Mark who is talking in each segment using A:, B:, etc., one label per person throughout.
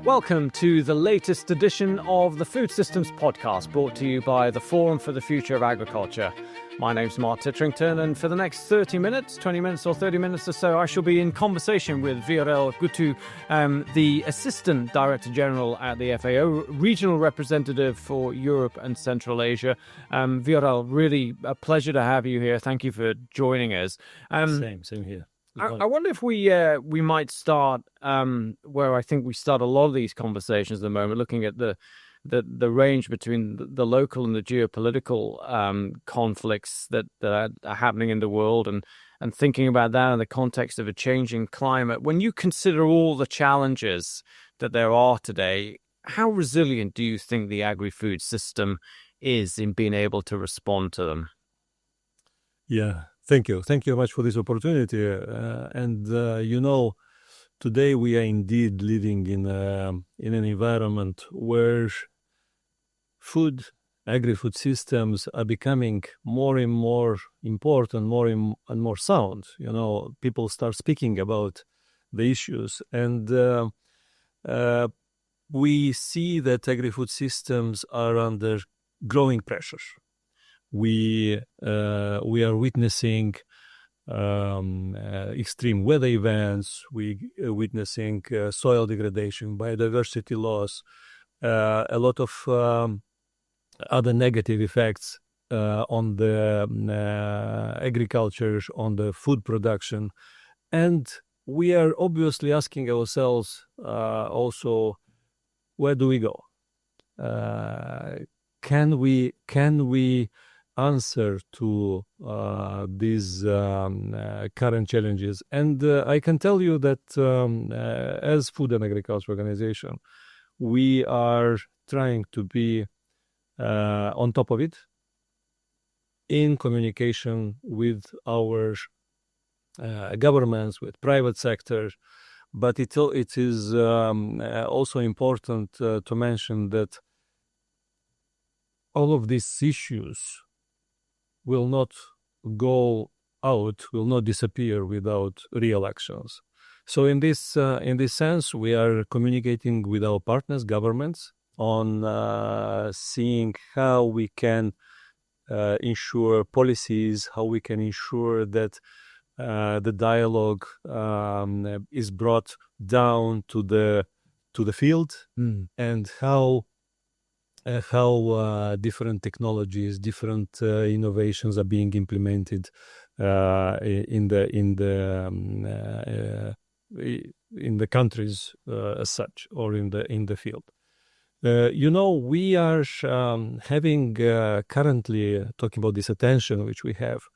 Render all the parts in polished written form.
A: Welcome to the latest edition of the Food Systems Podcast, brought to you by the Forum for the Future of Agriculture. My name's Mark Titterington, and for the next 20 minutes or 30 minutes or so, I shall be in conversation with Viorel Gutu, the Assistant Director General at the FAO, Regional Representative for Europe and Central Asia. Viorel, really a pleasure to have you here. Thank you for joining us.
B: Same here.
A: I wonder if we might start where I think we start a lot of these conversations at the moment, looking at the range between the local and the geopolitical conflicts that are happening in the world, and thinking about that in the context of a changing climate. When you consider all the challenges that there are today, how resilient do you think the agri-food system is in being able to respond to them?
B: Yeah. Thank you. Thank you very much for this opportunity. Today we are indeed living in an environment where agri-food systems are becoming more and more important, more and more sound. People start speaking about the issues, and we see that agri-food systems are under growing pressure. We are witnessing extreme weather events. We are witnessing soil degradation, biodiversity loss, a lot of other negative effects on the agriculture, on the food production. And we are obviously asking ourselves also, where do we go? Can we answer to these current challenges? And I can tell you that as Food and Agriculture Organization, we are trying to be on top of it in communication with our governments, with private sector. But it is also important to mention that all of these issues will not go out, will not disappear without real actions. So in this sense, we are communicating with our partners, governments, on seeing how we can ensure policies, how we can ensure that the dialogue is brought down to the field, and how different technologies, different innovations are being implemented in the countries as such, or in the field. We are having currently, talking about this attention which we have.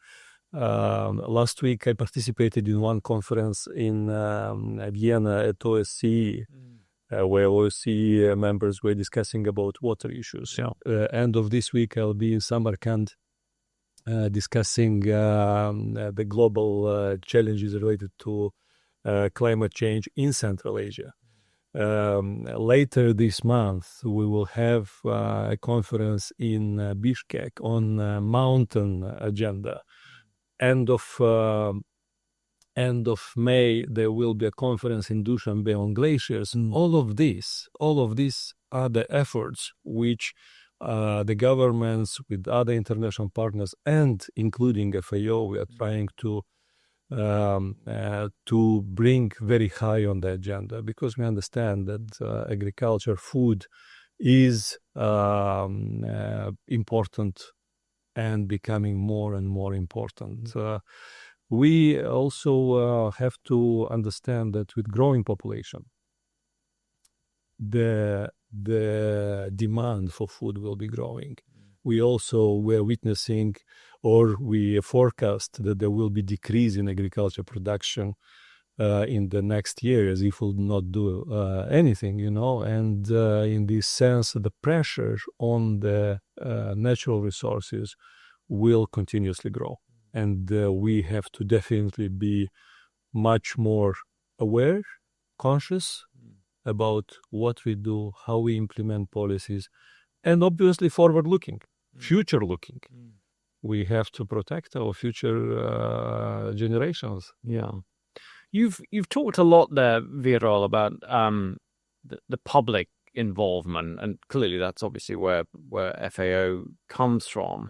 B: Last week I participated in one conference in Vienna at OSCE. Where OSCE members were discussing about water issues. End of this week, I'll be in Samarkand discussing the global challenges related to climate change in Central Asia. Later this month, we will have a conference in Bishkek on mountain agenda. End of May, there will be a conference in Dushanbe on glaciers. All of these are the efforts which the governments with other international partners, and including FAO, we are trying to bring very high on the agenda, because we understand that agriculture, food is important and becoming more and more important. We also have to understand that with growing population, the demand for food will be growing. We were witnessing, or we forecast, that there will be decrease in agriculture production in the next years if we'll not do anything, And in this sense, the pressure on the natural resources will continuously grow. And we have to definitely be much more aware, conscious about what we do, how we implement policies, and obviously forward-looking, future-looking. We have to protect our future generations.
A: Yeah. You've talked a lot there, Viorel, about the public involvement, and clearly that's obviously where FAO comes from.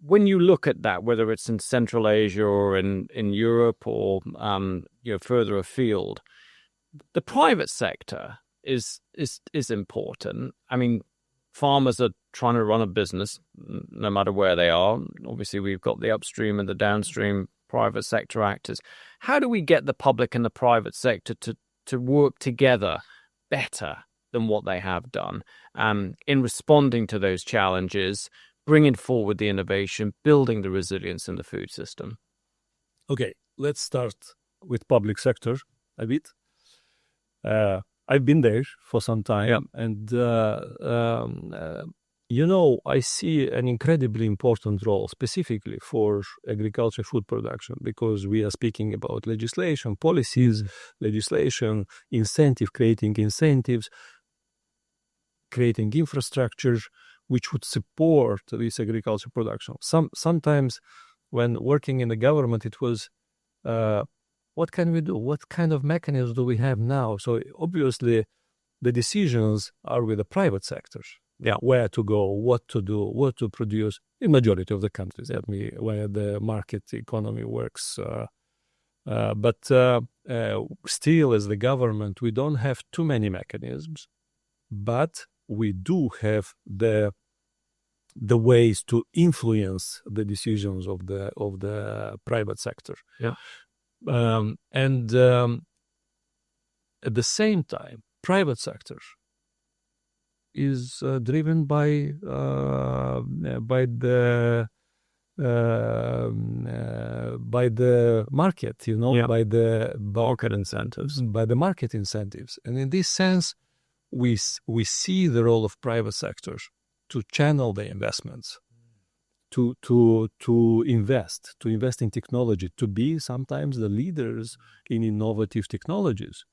A: When you look at that, whether it's in Central Asia or in Europe or further afield, the private sector is important. I mean, farmers are trying to run a business no matter where they are. Obviously, we've got the upstream and the downstream private sector actors. How do we get the public and the private sector to work together better than what they have done in responding to those challenges, bringing forward the innovation, building the resilience in the food system?
B: Okay, let's start with public sector a bit. I've been there for some time, and I see an incredibly important role specifically for agriculture food production, because we are speaking about legislation, policies, legislation, creating incentives, creating infrastructure which would support this agriculture production. Sometimes when working in the government, it was, what can we do? What kind of mechanisms do we have now? So obviously the decisions are with the private sector. Yeah, where to go, what to do, what to produce in majority of the countries, where the market economy works. But still, as the government, we don't have too many mechanisms, but we do have the ways to influence the decisions of the private sector.
A: Yeah.
B: And at the same time, private sector is driven by the market, by the
A: market incentives.
B: By the market incentives, and in this sense, we see the role of private sector to channel the investments, to invest in technology, to be sometimes the leaders in innovative technologies.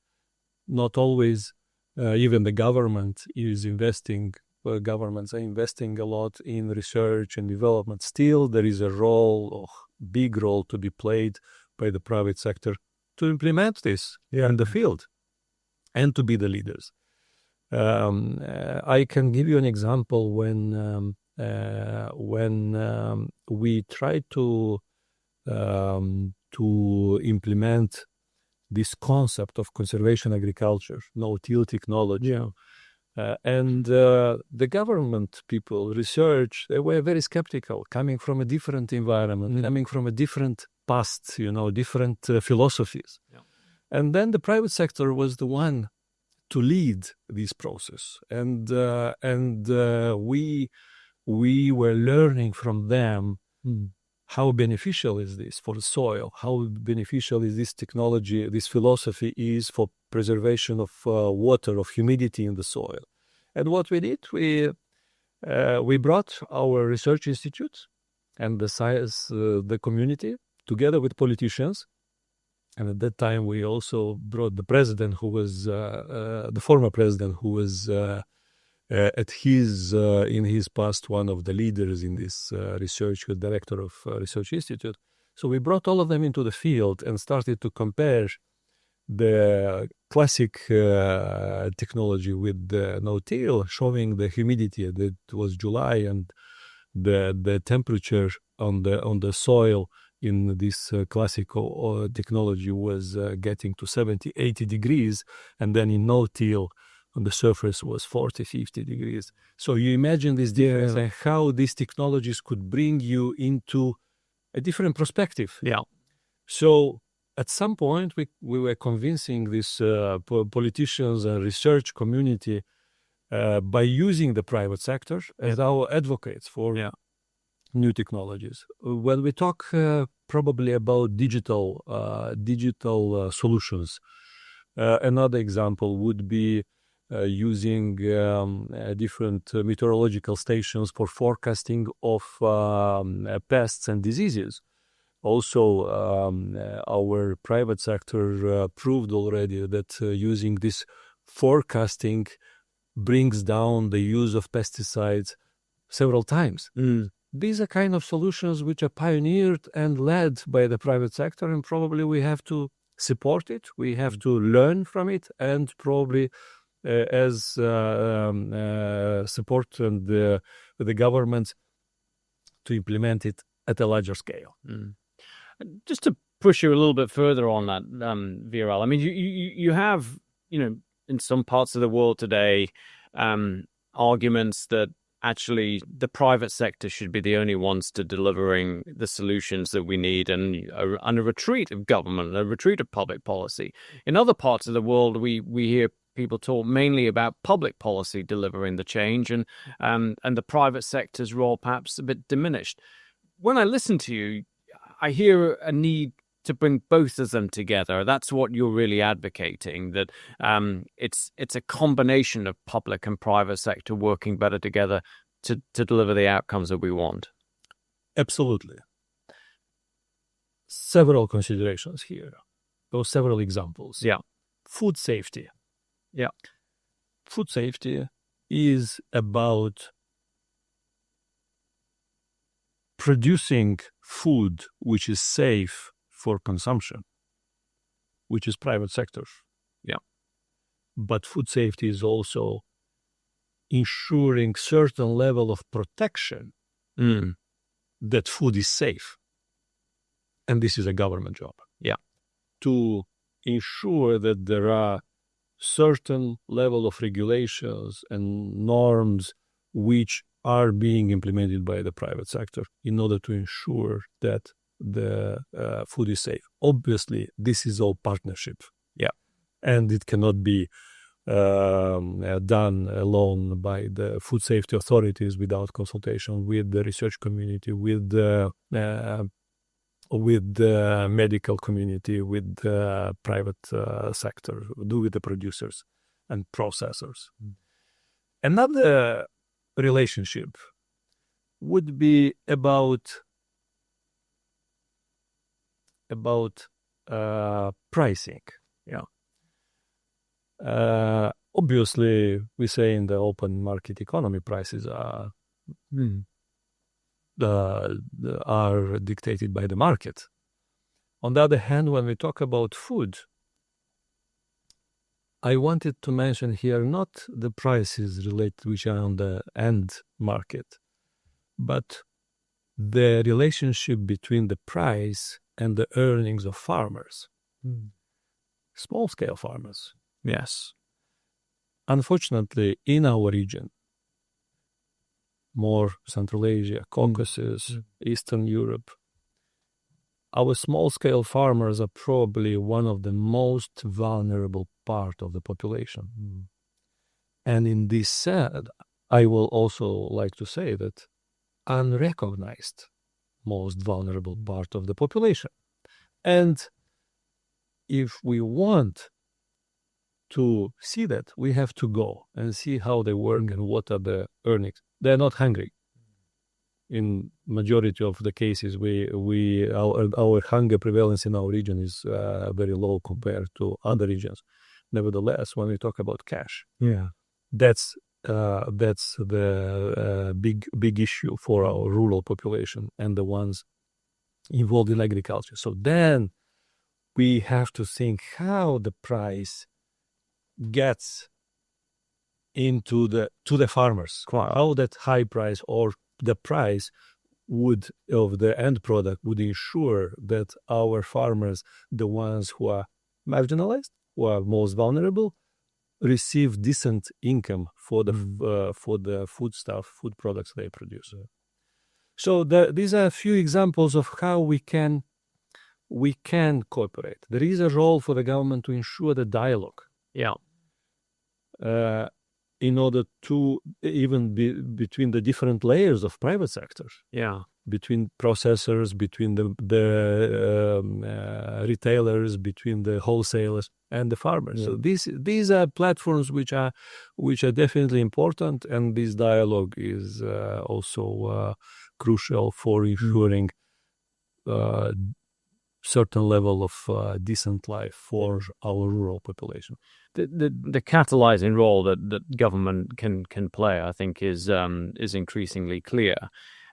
B: Not always. Even the government is investing. Governments are investing a lot in research and development. Still, there is a big role to be played by the private sector to implement this in the field and to be the leaders. I can give you an example when we try to implement this concept of conservation agriculture, no-till technology. And the government people, research, they were very skeptical, coming from a different environment, coming from a different past, different philosophies. Yeah. And then the private sector was the one to lead this process. And we were learning from them how beneficial is this for the soil? How beneficial is this technology, this philosophy is for preservation of water, of humidity in the soil? And what we did, we brought our research institutes and the community together with politicians. And at that time, we also brought the president, who was the former president, who was in his past one of the leaders in this research, the director of research institute. So we brought all of them into the field and started to compare the classic technology with the no-till, showing the humidity that was July and the temperature on the soil in this classical technology was getting to 70, 80 degrees, and then in no-till on the surface was 40, 50 degrees. So you imagine this difference and how these technologies could bring you into a different perspective.
A: Yeah.
B: So at some point, we were convincing these politicians and research community by using the private sector as our advocates for new technologies. When we talk probably about digital solutions, another example would be using different meteorological stations for forecasting of pests and diseases. Also, our private sector proved already that using this forecasting brings down the use of pesticides several times. These are kind of solutions which are pioneered and led by the private sector, and probably we have to support it. We have to learn from it and probably as support and the government to implement it at a larger scale.
A: Just to push you a little bit further on that, Viorel, I mean, you have, in some parts of the world today, arguments that actually the private sector should be the only ones to delivering the solutions that we need, and a retreat of government, a retreat of public policy. In other parts of the world, we hear people talk mainly about public policy delivering the change, and the private sector's role perhaps a bit diminished. When I listen to you, I hear a need to bring both of them together. That's what you're really advocating, that it's a combination of public and private sector working better together to deliver the outcomes that we want.
B: Absolutely. Several considerations here, or several examples.
A: Yeah.
B: Food safety.
A: Yeah.
B: Food safety is about producing food which is safe for consumption, which is private sector.
A: Yeah.
B: But food safety is also ensuring certain level of protection that food is safe. And this is a government job.
A: Yeah.
B: To ensure that there are certain level of regulations and norms which are being implemented by the private sector in order to ensure that the food is safe. Obviously, this is all partnership.
A: Yeah.
B: And it cannot be done alone by the food safety authorities without consultation with the research community, with the medical community, with the private sector, with the producers and processors. Another relationship would be about pricing. Yeah. Obviously, we say in the open market economy, prices are dictated by the market. On the other hand, when we talk about food, I wanted to mention here not the prices related which are on the end market, but the relationship between the price and the earnings of farmers. Small-scale farmers.
A: Yes.
B: Unfortunately, in our region, more Central Asia, Caucasus, Eastern Europe, our small-scale farmers are probably one of the most vulnerable part of the population. And in this said, I will also like to say that unrecognized most vulnerable part of the population. And if we want to see that, we have to go and see how they work and what are the earnings. They're not hungry. In majority of the cases, our hunger prevalence in our region is very low compared to other regions. Nevertheless, when we talk about cash, that's the big issue for our rural population and the ones involved in agriculture. So then we have to think how the price gets into to the farmers. How that high price or the price of the end product would ensure that our farmers, the ones who are marginalized, who are most vulnerable, receive decent income for the food products they produce. So these are a few examples of how we can cooperate. There is a role for the government to ensure the dialogue.
A: Yeah.
B: In order to even be between the different layers of private sector.
A: Yeah.
B: Between processors, between the retailers, between the wholesalers and the farmers. So these are platforms which are definitely important, and this dialogue is also crucial for ensuring certain level of decent life for our rural population.
A: The catalyzing role that government can play, I think, is increasingly clear.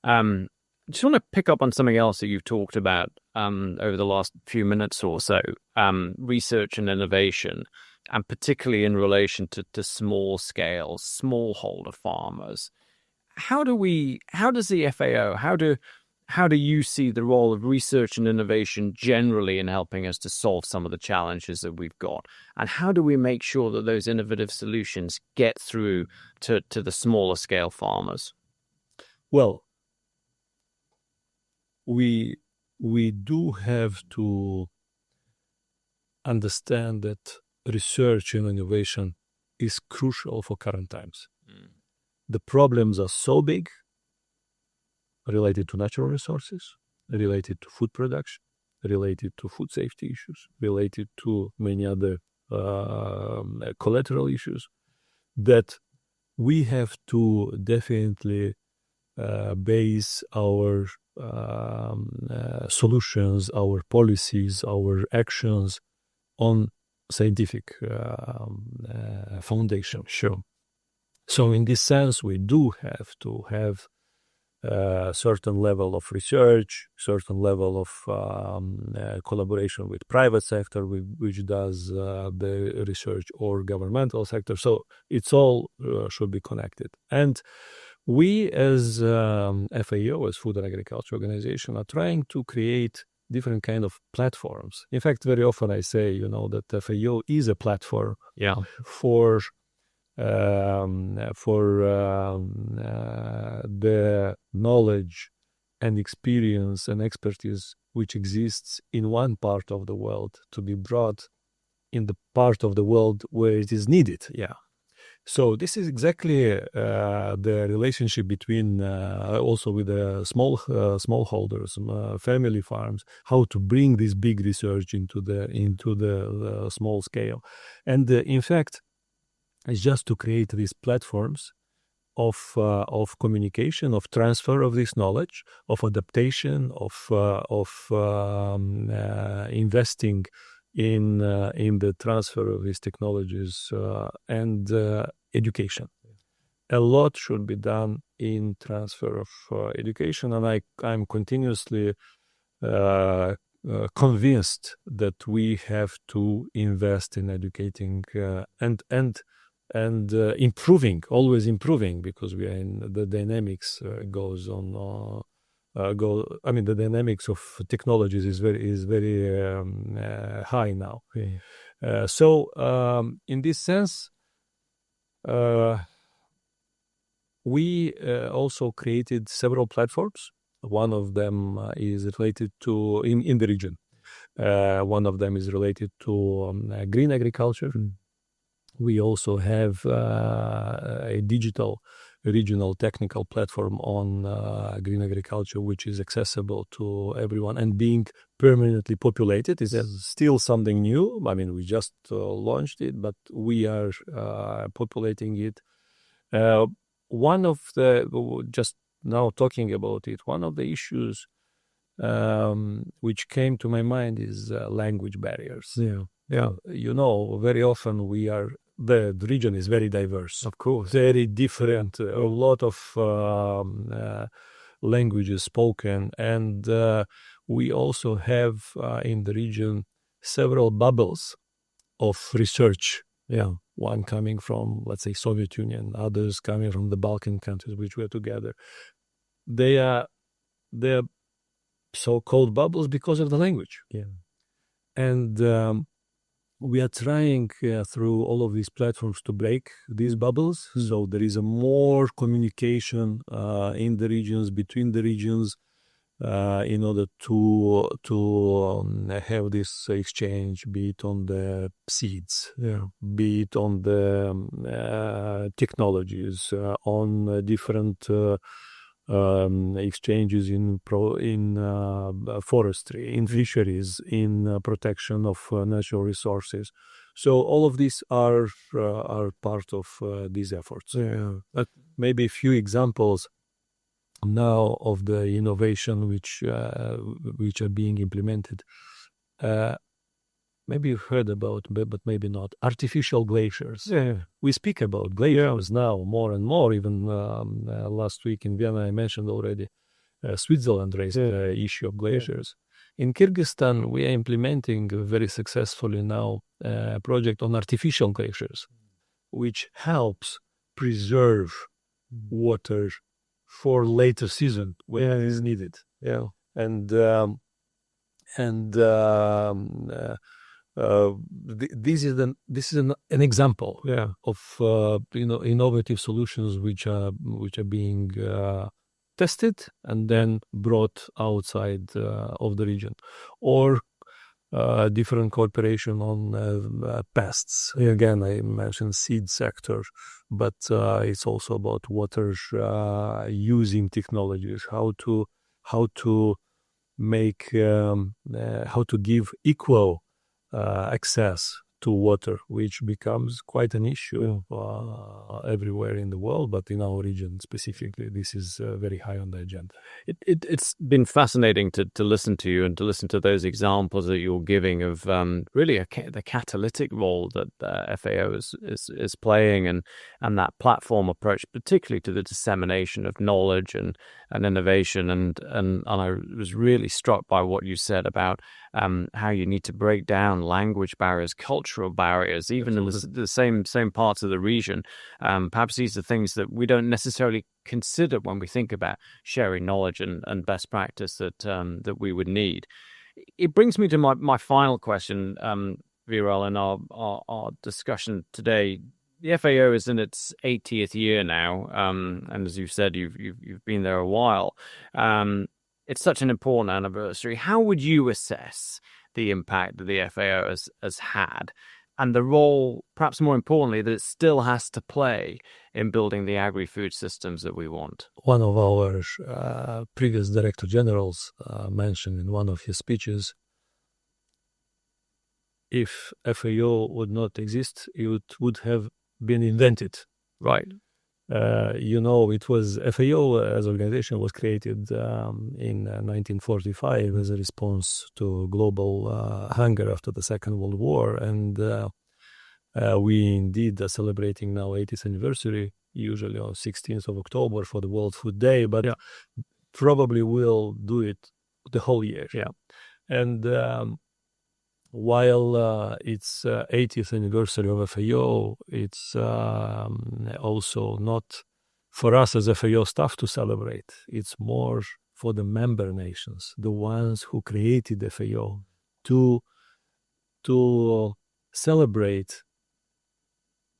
A: I just want to pick up on something else that you've talked about over the last few minutes or so, research and innovation. and particularly in relation to small scale, smallholder farmers. How does the FAO, how do you see the role of research and innovation generally in helping us to solve some of the challenges that we've got? And how do we make sure that those innovative solutions get through to the smaller scale farmers?
B: Well, we do have to understand that research and innovation is crucial for current times. The problems are so big, related to natural resources, related to food production, related to food safety issues, related to many other collateral issues, that we have to definitely base our solutions, our policies, our actions on scientific foundation. Sure. So in this sense, we do have to have a certain level of research, certain level of collaboration with private sector, which does the research, or governmental sector. So it's all should be connected. And we as FAO, as Food and Agriculture Organization, are trying to create different kind of platforms. In fact, very often I say, that FAO is a platform for the knowledge and experience and expertise which exists in one part of the world to be brought in the part of the world where it is needed. Yeah. So this is exactly the relationship between also with the smallholders, family farms, how to bring this big research into the small scale, and in fact, it's just to create these platforms of communication, of transfer of this knowledge, of adaptation, of investing in the transfer of these technologies and education. A lot should be done in transfer of education, and I'm continuously convinced that we have to invest in educating and improving, always improving, because we are in the dynamics goes on. The dynamics of technologies is very high now. Okay. So in this sense, we also created several platforms. One of them is related to in the region. One of them is related to green agriculture. We also have a digital regional technical platform on green agriculture, which is accessible to everyone and being permanently populated. It's still something new. I mean, we just launched it, but we are populating it. One of the, just now talking about it, one of the issues which came to my mind is language barriers. Yeah. Very often the region is very diverse. Of course. Very different, a lot of languages spoken. And we also have in the region several bubbles of research. Yeah. One coming from, let's say, Soviet Union, others coming from the Balkan countries, which were together. They're so-called bubbles because of the language. Yeah. And we are trying through all of these platforms to break these bubbles. So there is a more communication in the regions, between the regions, in order to have this exchange, be it on the seeds, be it on the technologies, on different exchanges in forestry, in fisheries, in protection of natural resources. So all of these are part of these efforts. Maybe a few examples now of the innovation which are being implemented. Maybe you've heard about, but maybe not, artificial glaciers. We speak about glaciers now more and more. Even last week in Vienna, I mentioned already Switzerland raised the issue of glaciers. In Kyrgyzstan, we are implementing very successfully now a project on artificial glaciers, which helps preserve water for later season when it is needed.
A: Yeah.
B: And this is an example of innovative solutions which are being tested and then brought outside of the region, or different cooperation on pests. Again, I mentioned seed sector, but it's also about water using technologies, how to make how to give equal access to water, which becomes quite an issue everywhere in the world, but in our region specifically, this is very high on the agenda.
A: It's been fascinating to listen to you and to listen to those examples that you're giving of really the catalytic role that FAO is playing, and that platform approach, particularly to the dissemination of knowledge and innovation. And I was really struck by what you said about how you need to break down language barriers, cultural barriers, even in the same parts of the region. Perhaps these are things that we don't necessarily consider when we think about sharing knowledge and best practice that we would need. It brings me to my final question, Viorel, in our discussion today. The FAO is in its 80th year now, and as you've said, you've been there a while. It's such an important anniversary. How would you assess the impact that the FAO has had, and the role, perhaps more importantly, that it still has to play in building the agri-food systems that we want?
B: One of our previous Director Generals mentioned in one of his speeches, if FAO would not exist, it would have been invented.
A: Right.
B: It was FAO as organization was created in 1945 as a response to global hunger after the Second World War, and we indeed are celebrating now 80th anniversary, usually on 16th of October for the World Food Day, but probably we'll do it the whole year.
A: Yeah,
B: and while it's 80th anniversary of FAO, it's also not for us as FAO staff to celebrate. It's more for the member nations, the ones who created FAO, to celebrate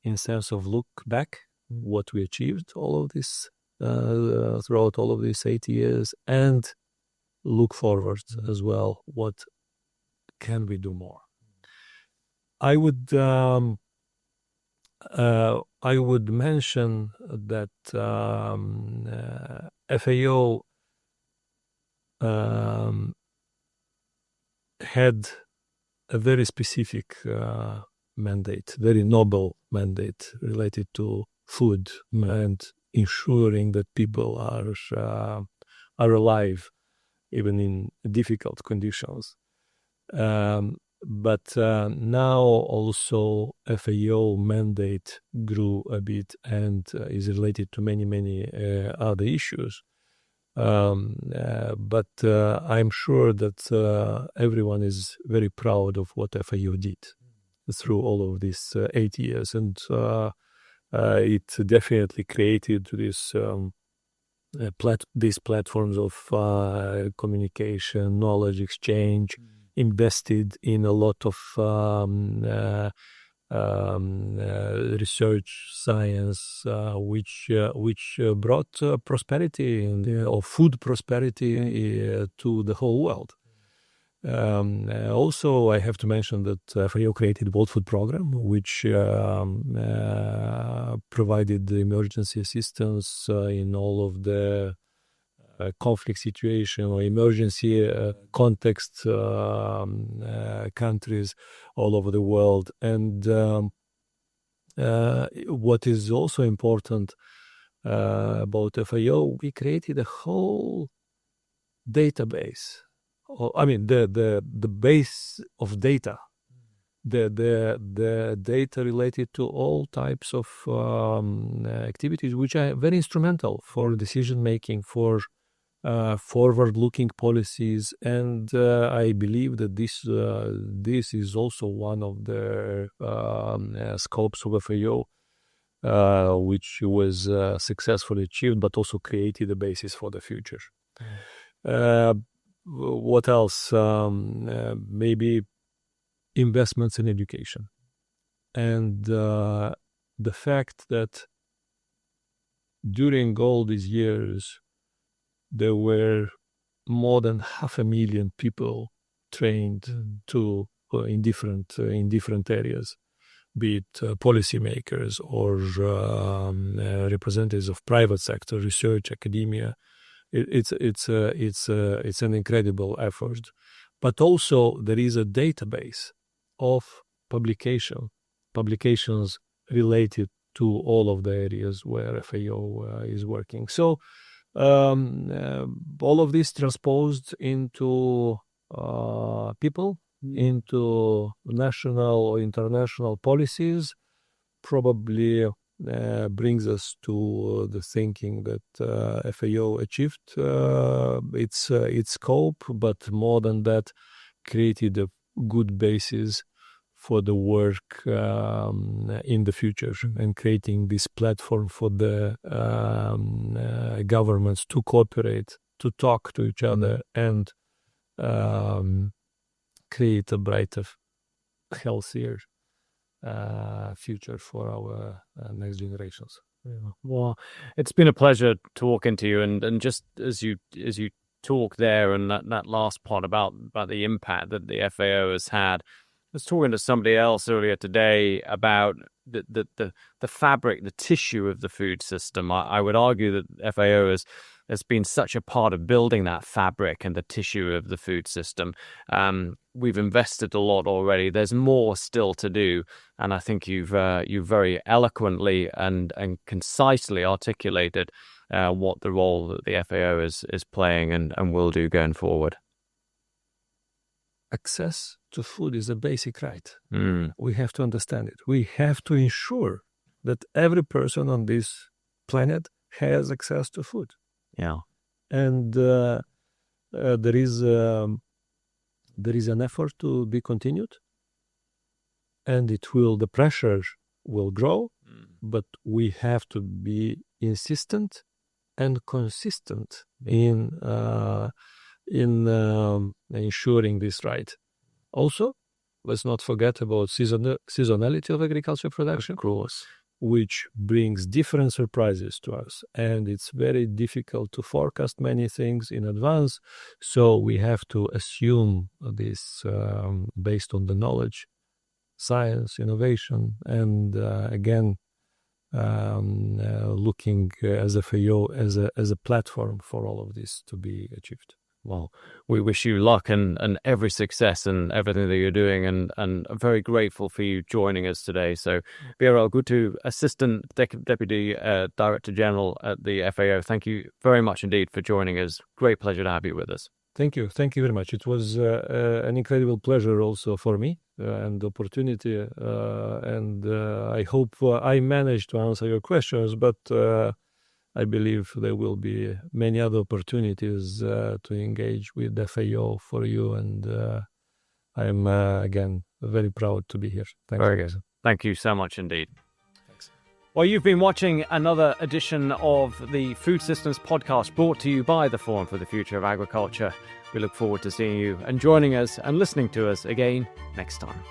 B: in sense of look back what we achieved all of this throughout all of these 80 years, and look forward as well. What can we do more? I would mention that FAO had a very specific mandate, very noble mandate related to food and ensuring that people are alive even in difficult conditions. But now also FAO mandate grew a bit and is related to many other issues. But I'm sure that everyone is very proud of what FAO did through all of these 8 years, and it definitely created these platforms of communication, knowledge exchange, invested in a lot of research, science, which brought prosperity or food prosperity to the whole world. Also, I have to mention that FAO created World Food Program, which provided emergency assistance in all of the conflict situation or emergency context countries all over the world. And what is also important about FAO, we created a whole database. I mean, the base of data, the data related to all types of activities, which are very instrumental for decision making, for forward-looking policies, and I believe that this is also one of the scopes of FAO, which was successfully achieved, but also created a basis for the future. What else? Maybe investments in education, and the fact that during all these years there were more than 500,000 people trained to in different areas, be it policymakers or representatives of private sector, research, academia. It's an incredible effort, but also there is a database of publications related to all of the areas where FAO is working. So all of this transposed into people, into national or international policies, probably brings us to the thinking that FAO achieved its scope, but more than that, created a good basis for the work in the future, and creating this platform for the governments to cooperate, to talk to each other, and create a brighter, healthier future for our next generations.
A: Yeah. Well, it's been a pleasure talking to you, and just as you talk there, and that last part about the impact that the FAO has had. I was talking to somebody else earlier today about the fabric, the tissue of the food system. I would argue that FAO has been such a part of building that fabric and the tissue of the food system. We've invested a lot already. There's more still to do, and I think you've very eloquently and concisely articulated what the role that the FAO is playing and will do going forward.
B: Access to food is a basic right. We have to understand it. We have to ensure that every person on this planet has access to food.
A: Yeah,
B: and there is an effort to be continued, and the pressure will grow, but we have to be insistent and consistent in ensuring this right. Also, let's not forget about seasonality of agriculture production,
A: of course,
B: which brings different surprises to us. And it's very difficult to forecast many things in advance. So we have to assume this based on the knowledge, science, innovation, and again, looking as a FAO as a platform for all of this to be achieved.
A: Well, we wish you luck and every success in everything that you're doing, and I'm very grateful for you joining us today. So, Viorel Gutu, Assistant Deputy Director General at the FAO, thank you very much indeed for joining us. Great pleasure to have you with us.
B: Thank you very much. It was an incredible pleasure also for me and opportunity, and I hope I managed to answer your questions, but I believe there will be many other opportunities to engage with the FAO for you, and I'm again very proud to be here. Thanks.
A: Very good. Thank you so much indeed. Thanks. Well, you've been watching another edition of the Food Systems Podcast, brought to you by the Forum for the Future of Agriculture. We look forward to seeing you and joining us and listening to us again next time.